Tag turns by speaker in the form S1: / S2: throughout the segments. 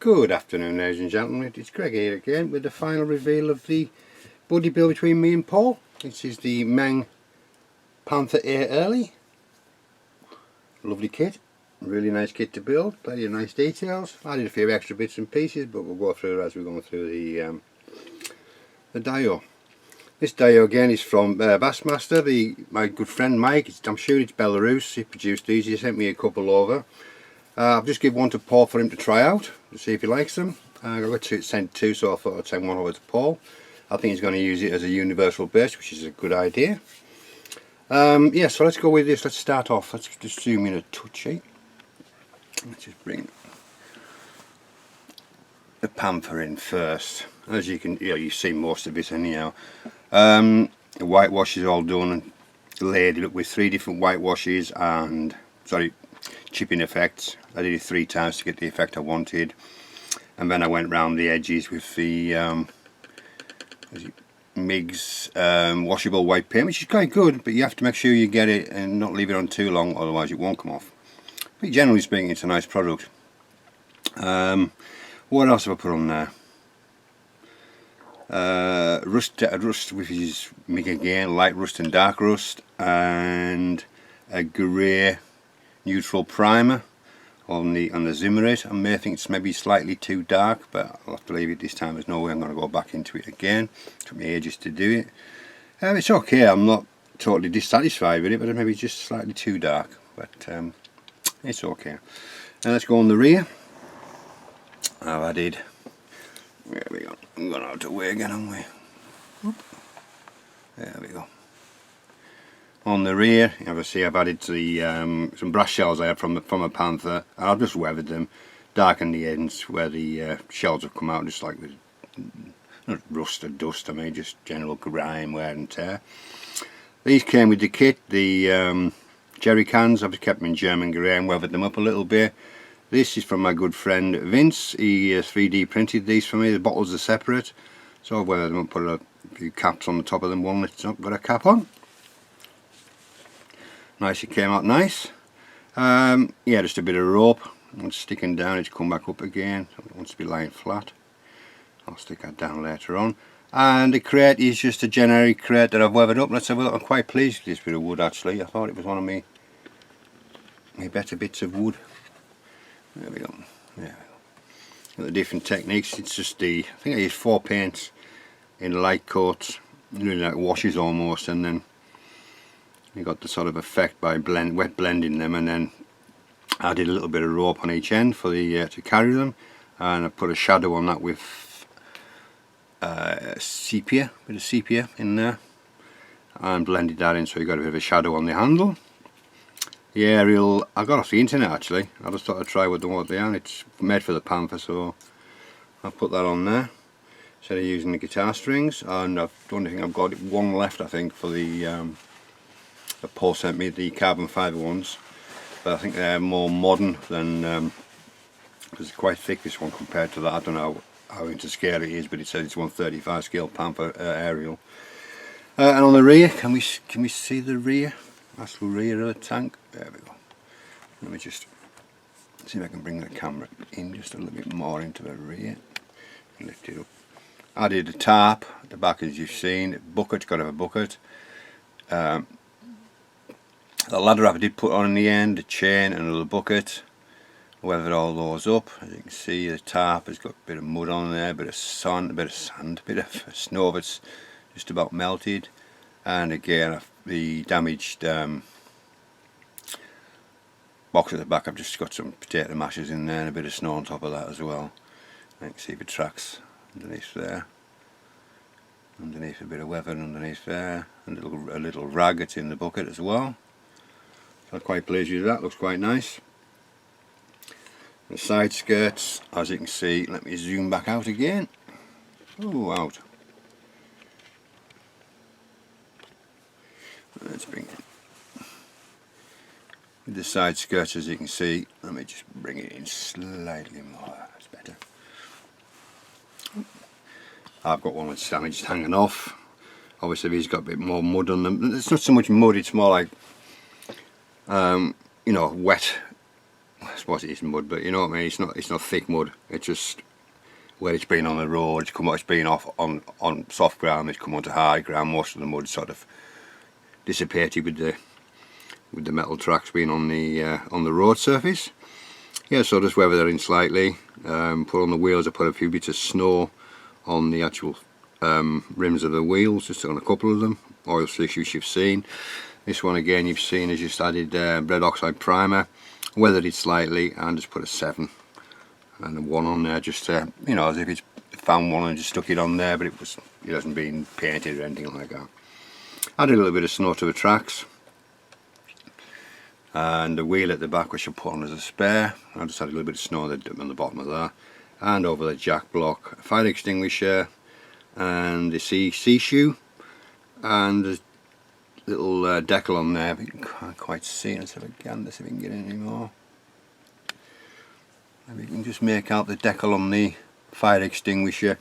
S1: Good afternoon, ladies and gentlemen. It's Greg here again with the final reveal of the buddy build between me and Paul. This is the Meng Panther Air Early. Lovely kit, really nice kit to build, plenty of nice details. I did a few extra bits and pieces, but we'll go through it as we're going through the Dio. This Dio again is from Bassmaster, my good friend Mike. I'm sure it's Belarus. He produced these. He sent me a couple over. I've just given one to Paul for him to try out to see if he likes them. I got sent two, so I thought I'd send one over to Paul. I think he's going to use it as a universal base, which is a good idea. Yeah, so let's go with this. Let's start off. Let's just zoom in a touchy. Let's just bring the Panther in first. As you can, you've seen most of it anyhow. The whitewash is all done and laid up with 3 different whitewashes and chipping effects. I did it 3 times to get the effect I wanted, and then I went round the edges with the Meg's washable white paint, which is quite good, but you have to make sure you get it and not leave it on too long, otherwise it won't come off. But generally speaking, it's a nice product. What else have I put on there? Rust, which is Meg again, light rust and dark rust, and a grey neutral primer on the Zimmerate. I may think it's maybe slightly too dark, but I'll have to leave it this time. There's no way I'm going to go back into it again. It took me ages to do it. It's okay, I'm not totally dissatisfied with it, but maybe just slightly too dark, but it's okay. Now let's go on the rear. I've added, there we go, I'm going out of the way again, aren't we? There we go. On the rear, obviously I've added the some brass shells I had from a Panther, and I've just weathered them, darkened the ends where the shells have come out, just like with not rust or dust, I mean just general grime, wear and tear. These came with the kit, the jerry cans. I've kept them in German grey and weathered them up a little bit. This is from my good friend Vince. He 3D printed these for me. The bottles are separate, so I've weathered them up, put a few caps on the top of them. One that's not got a cap on. Nice, it came out nice. Yeah, just a bit of rope and sticking down, it's come back up again. It wants to be lying flat. I'll stick that down later on. And the crate is just a generic crate that I've weathered up. Let's have a look. I'm quite pleased with this bit of wood actually. I thought it was one of my better bits of wood. There we go. There we go. The different techniques. It's just I think I used 4 paints in light coats, really like washes almost, and then you got the sort of effect by wet blending them, and then I did a little bit of rope on each end for the to carry them, and I put a shadow on that with sepia, bit of sepia in there, and blended that in so you got a bit of a shadow on the handle. The aerial I got off the internet actually. I just thought I'd try what they are. It's made for the Panther, so I'll put that on there instead of using the guitar strings. And I don't think I've got one left, I think, for the Paul sent me, the carbon fibre ones, but I think they're more modern than because it's quite thick, this one, compared to that. I don't know how into scale it is, but it says it's 135 scale Panther aerial. And on the rear, can we see the rear? Actual rear of the tank. There we go. Let me just see if I can bring the camera in just a little bit more into the rear. Lift it up. I did a tarp at the back, as you've seen. Bucket, got to have a bucket. The ladder I did put on in the end, a chain and a little bucket. Weathered all those up. As you can see, the tarp has got a bit of mud on there, a bit of sand, a bit of snow that's just about melted. And again, the damaged box at the back, I've just got some potato mashes in there and a bit of snow on top of that as well. You can see the tracks underneath there. Underneath a bit of weather underneath there, and a little rag that's in the bucket as well. So I'm quite pleased with that, looks quite nice. The side skirts, as you can see, let me zoom back out again. Oh, out. Let's bring it. With the side skirts, as you can see, let me just bring it in slightly more, that's better. I've got one that's damaged hanging off. Obviously these got a bit more mud on them. It's not so much mud, it's more like you know, wet I suppose it is mud, but you know what I mean, it's not thick mud, it's just where it's been on the road, it's been off on soft ground, it's come onto hard ground. Most of the mud sort of dissipated with the metal tracks being on the road surface. Yeah, so just weather that in slightly, put on the wheels. I put a few bits of snow on the actual rims of the wheels, just on a couple of them. Oil slicks you've seen. This one again you've seen, is just added red oxide primer, weathered it slightly, and just put a 7 and a 1 on there, just you know, as if it's found one and just stuck it on there, but it hasn't been painted or anything like that. Added a little bit of snow to the tracks, and the wheel at the back which I put on as a spare. I just had a little bit of snow on the bottom of that, and over the jack block, a fire extinguisher, and the C shoe, and the little decal on there. But you can't quite see it. Let's have a gander, see if we can get any more. Maybe you can just make out the decal on the fire extinguisher.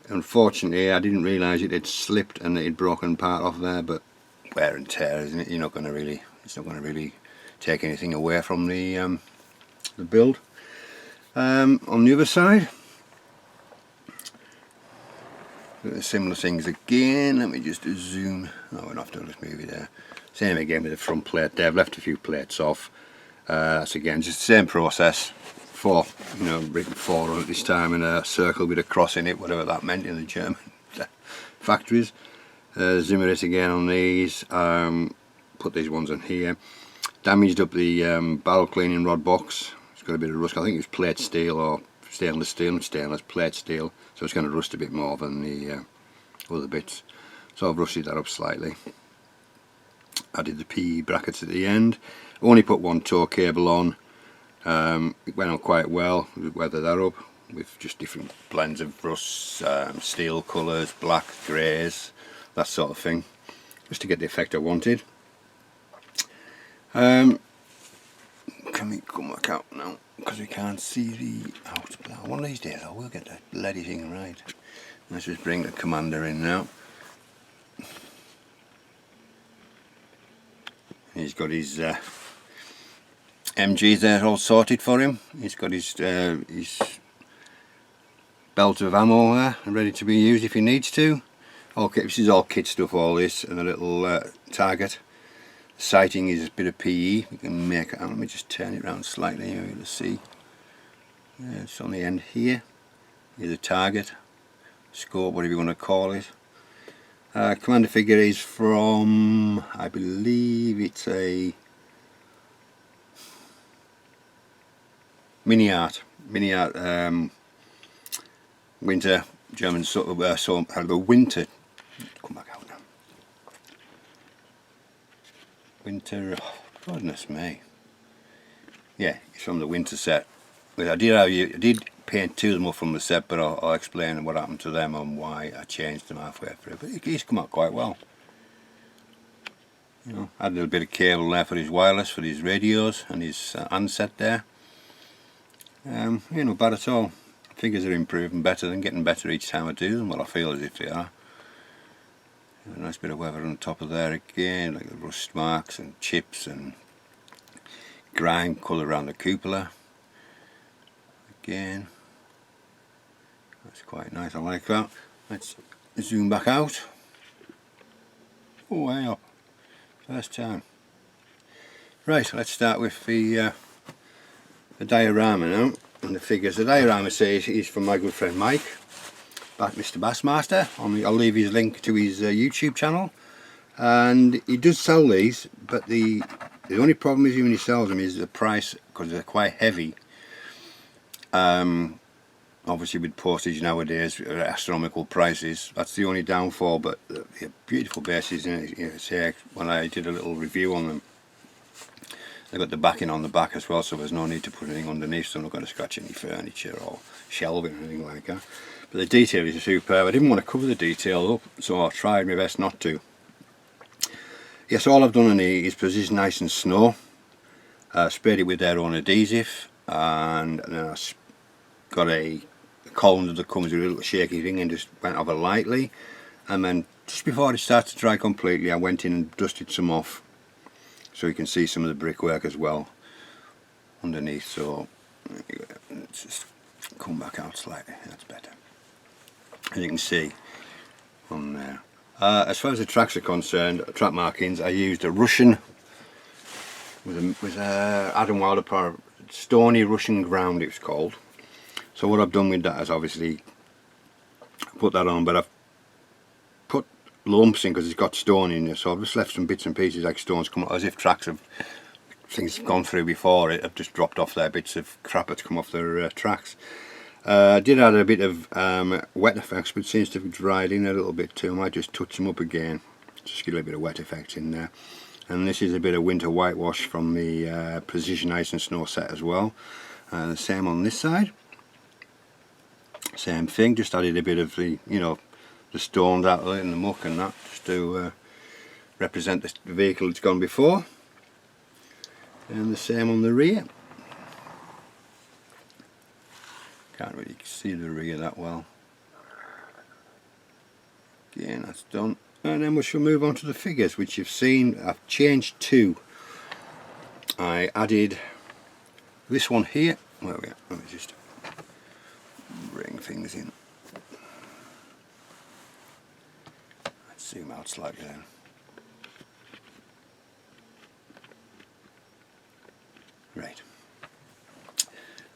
S1: Unfortunately, I didn't realise it had slipped and it had broken part off there, but wear and tear, isn't it? It's not going to really take anything away from the build. On the other side, similar things again. Let me just zoom. Oh, we'll have to just move it there. Same again with the front plate there. I've left a few plates off. That's again just the same process. 4, you know, written 4 on it this time, and a circle with a cross in it, whatever that meant in the German factories. Zimmer it again on these. Put these ones on here. Damaged up the barrel cleaning rod box. It's got a bit of rust. I think it was plate steel or stainless steel, not stainless, plate steel. So it's going to rust a bit more than the other bits. So I've rusted that up slightly. Added the PE brackets at the end. Only put 1 tow cable on. It went on quite well. We weathered that up with just different blends of rust, steel colours, black, greys, that sort of thing, just to get the effect I wanted. Can we come back out now? Because we can't see the out. One of these days I will get that bloody thing right. Let's just bring the commander in now. He's got his MGs there all sorted for him. He's got his belt of ammo there and ready to be used if he needs to. Okay, this is all kit stuff, all this, and a little target. Sighting is a bit of PE. We can make it out. Let me just turn it around slightly here to see. Yeah, it's on the end here. Here's a target, scope, whatever you want to call it. Commander figure is from, I believe it's a mini art winter German winter. Come back out now. Winter. Oh, goodness me. Yeah, it's from the winter set. I did paint 2 of them up from the set, but I'll explain what happened to them and why I changed them halfway through. But he's come out quite well. You know, added a little bit of cable there for his wireless, for his radios, and his handset there. You know, bad at all. Figures are improving better and getting better each time I do them. Well, I feel as if they are. A nice bit of weather on top of there again, like the rust marks and chips and grime colour around the cupola. Again, that's quite nice. I like that. Let's zoom back out. Oh, way up. First time. Right, let's start with the diorama now, and the figures. The diorama says is from my good friend Mike, Mr. Bassmaster. I'll leave his link to his YouTube channel, and he does sell these, but the only problem is when he sells them is the price, because they're quite heavy. Obviously with postage nowadays, astronomical prices. That's the only downfall, but they're beautiful bases. Say when I did a little review on them, they got the backing on the back as well, so there's no need to put anything underneath, so I'm not going to scratch any furniture or shelving or anything like that. But the detail is superb. I didn't want to cover the detail up, so I tried my best not to. Yes, all I've done on here is position nice and snow. Sprayed it with their own adhesive, and then I got a colander that comes with a little shaky thing and just went over lightly, and then just before it started to dry completely I went in and dusted some off so you can see some of the brickwork as well. underneath, so let's just come back out slightly, that's better. As you can see on there. As far as the tracks are concerned, track markings, I used a Russian with a Adam Wilder Power Stony Russian Ground, it's called. So what I've done with that is obviously put that on, but I've put lumps in because it's got stone in there, so I've just left some bits and pieces like stones come out, as if tracks have things have gone through before it have just dropped off there, bits of crap that's come off their tracks. I did add a bit of wet effects, but it seems to have dried in a little bit too. I might just touch them up again, just get a little bit of wet effect in there. And this is a bit of winter whitewash from the Precision Ice and Snow set as well. The same on this side. Same thing, just added a bit of the, you know, the stones out of it and the muck and that, just to represent the vehicle that's gone before. And the same on the rear. Can't really see the rear that well. Again, that's done. And then we shall move on to the figures, which you've seen. I've changed two. I added this one here. Where are we at? Let me just bring things in. Let's zoom out slightly then. Right.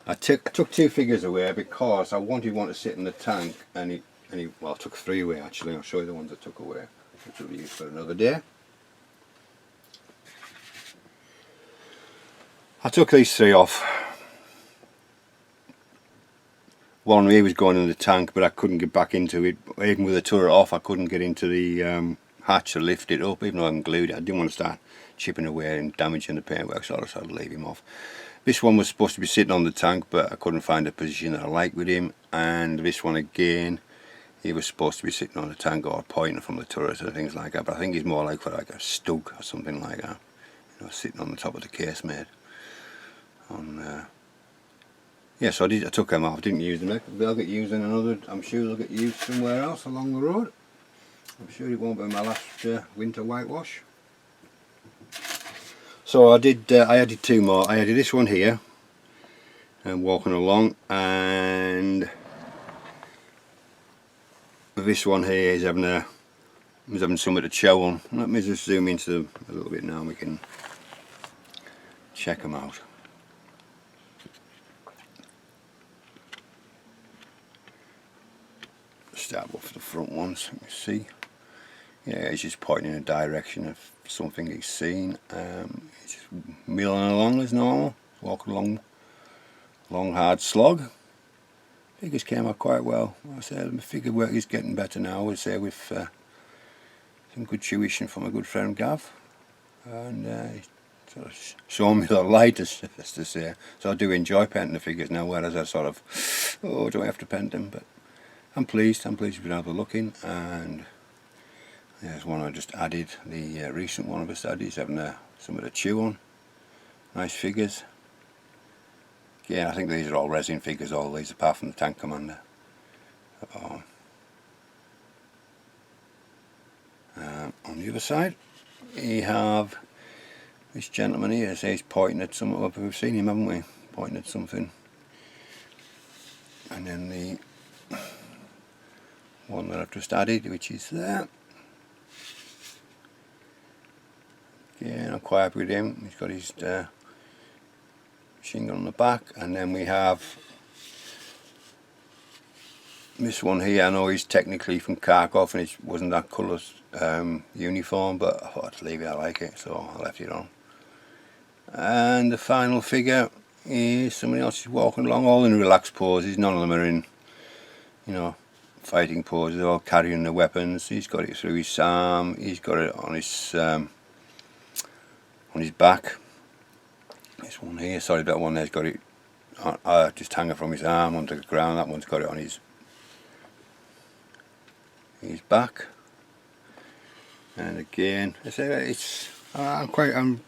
S1: I took two figures away because I wanted one to sit in the tank, and well, I took three away actually. I'll show you the ones I took away, which will be used for another day. I took these three off. One here was going in the tank, but I couldn't get back into it. Even with the turret off, I couldn't get into the hatch to lift it up, even though I'm glued it. I didn't want to start chipping away and damaging the paintwork, so I decided to leave him off. This one was supposed to be sitting on the tank, but I couldn't find a position that I liked with him. And this one again, he was supposed to be sitting on the tank or pointing from the turret and things like that. But I think he's more like for like a stug or something like that. You know, sitting on the top of the casemate. Yeah, so I took them off. Didn't use them. They'll get used in another. I'm sure they'll get used somewhere else along the road. I'm sure it won't be my last winter whitewash. So I added two more. I added this one here, and walking along, and this one here is having something to chow on. Let me just zoom into them a little bit now, and we can check them out. Start with the front ones. You see, yeah, he's just pointing in a direction of something he's seen. He's just milling along as normal, walking along, long hard slog. Figures came out quite well. I said my figure work is getting better now. I would say with some good tuition from a good friend Gav, and sort of showing me the light, as to say. So I do enjoy painting the figures now, whereas I sort of, oh, do I have to paint them? But I'm pleased with how they're looking. And there's one I just added, the recent one I've just added. He's having something to chew on. Nice figures. Yeah, I think these are all resin figures, all these, apart from the Tank Commander. On the other side, you have this gentleman here. So he's pointing at something. We've seen him, haven't we? Pointing at something. And then the one that I've just added, which is there. Yeah, I'm quite happy with him. He's got his machine gun on the back, and then we have this one here. I know he's technically from Kharkov, and it wasn't that colour uniform, but I thought I'd leave it. I like it, so I left it on. And the final figure is somebody else is walking along, all in relaxed poses. None of them are in, you know, fighting poses. They're all carrying the weapons. He's got it through his arm. He's got it on his back. This one here, sorry, that one there's got it just hanging from his arm onto the ground. That one's got it on his back. And again, I say I'm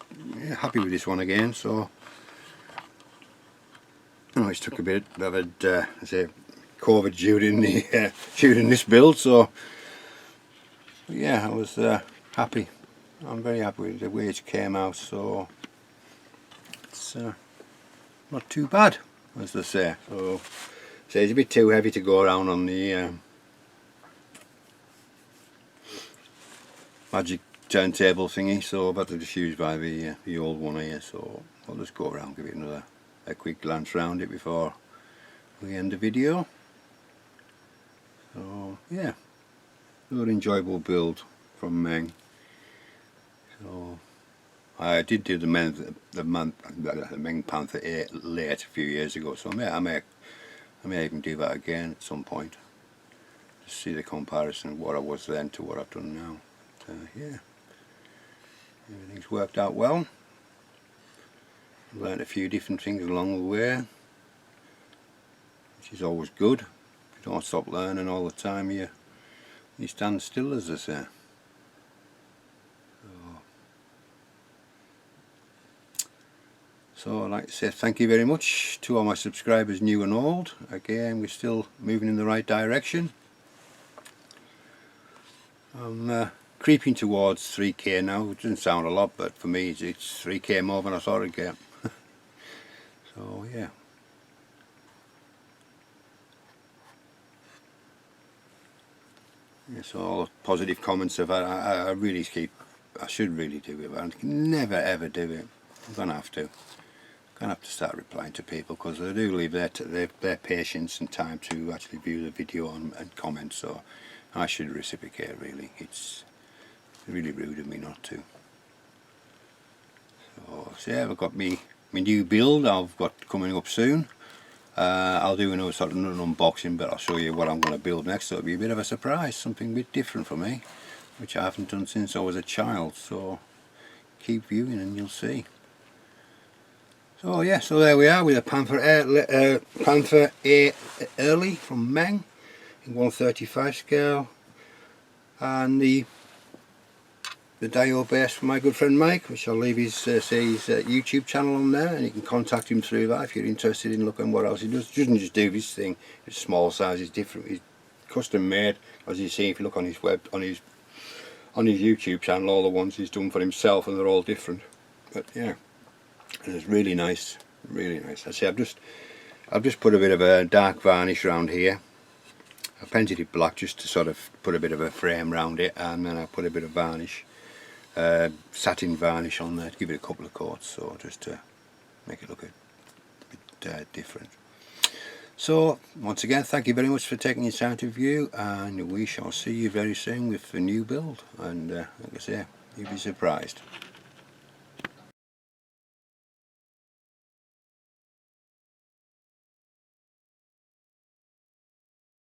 S1: happy with this one again. So it's took a bit of a COVID during this build. So yeah, I was happy. I'm very happy with the way it came out. So it's not too bad, as they say. So it's a bit too heavy to go around on the magic turntable thingy, so I've had to just use by the old one here. So I'll just go around, give it a quick glance round it before we end the video. So yeah, another enjoyable build from Meng. So I did do the Meng Panther 8 late a few years ago, so I may even do that again at some point. Just see the comparison of what I was then to what I've done now. Yeah, everything's worked out well. I've learned a few different things along the way, which is always good. If you don't stop learning all the time, you stand still, as they say. So I'd like to say thank you very much to all my subscribers, new and old. Again, we're still moving in the right direction. I'm creeping towards 3k now. It doesn't sound a lot, but for me it's 3k more than I thought I'd get. So yeah. Yeah, so all the positive comments of I should really do it, but I can never ever do it. I'm gonna have to start replying to people, because they do leave their patience and time to actually view the video and comment, so I should reciprocate really. It's really rude of me not to. So yeah, I've got my new build I've got coming up soon. I'll do another sort of unboxing, but I'll show you what I'm going to build next. So it'll be a bit of a surprise, something a bit different for me, which I haven't done since I was a child. So keep viewing and you'll see. So yeah, so there we are with a Panther 8 early from Meng in 135 scale, and the Dio base from my good friend Mike, which I'll leave his YouTube channel on there, and you can contact him through that if you're interested in looking what else he does. He doesn't just do this thing, it's small size, it's different, it's custom made, as you see if you look on his YouTube channel, all the ones he's done for himself, and they're all different. But yeah, and it's really nice, really nice. I say I've just put a bit of a dark varnish around here. I painted it black just to sort of put a bit of a frame around it, and then I put a bit of varnish, satin varnish on there to give it a couple of coats, so just to make it look a bit different. So once again, thank you very much for taking your time to view, and we shall see you very soon with a new build, and like I say, you'll be surprised.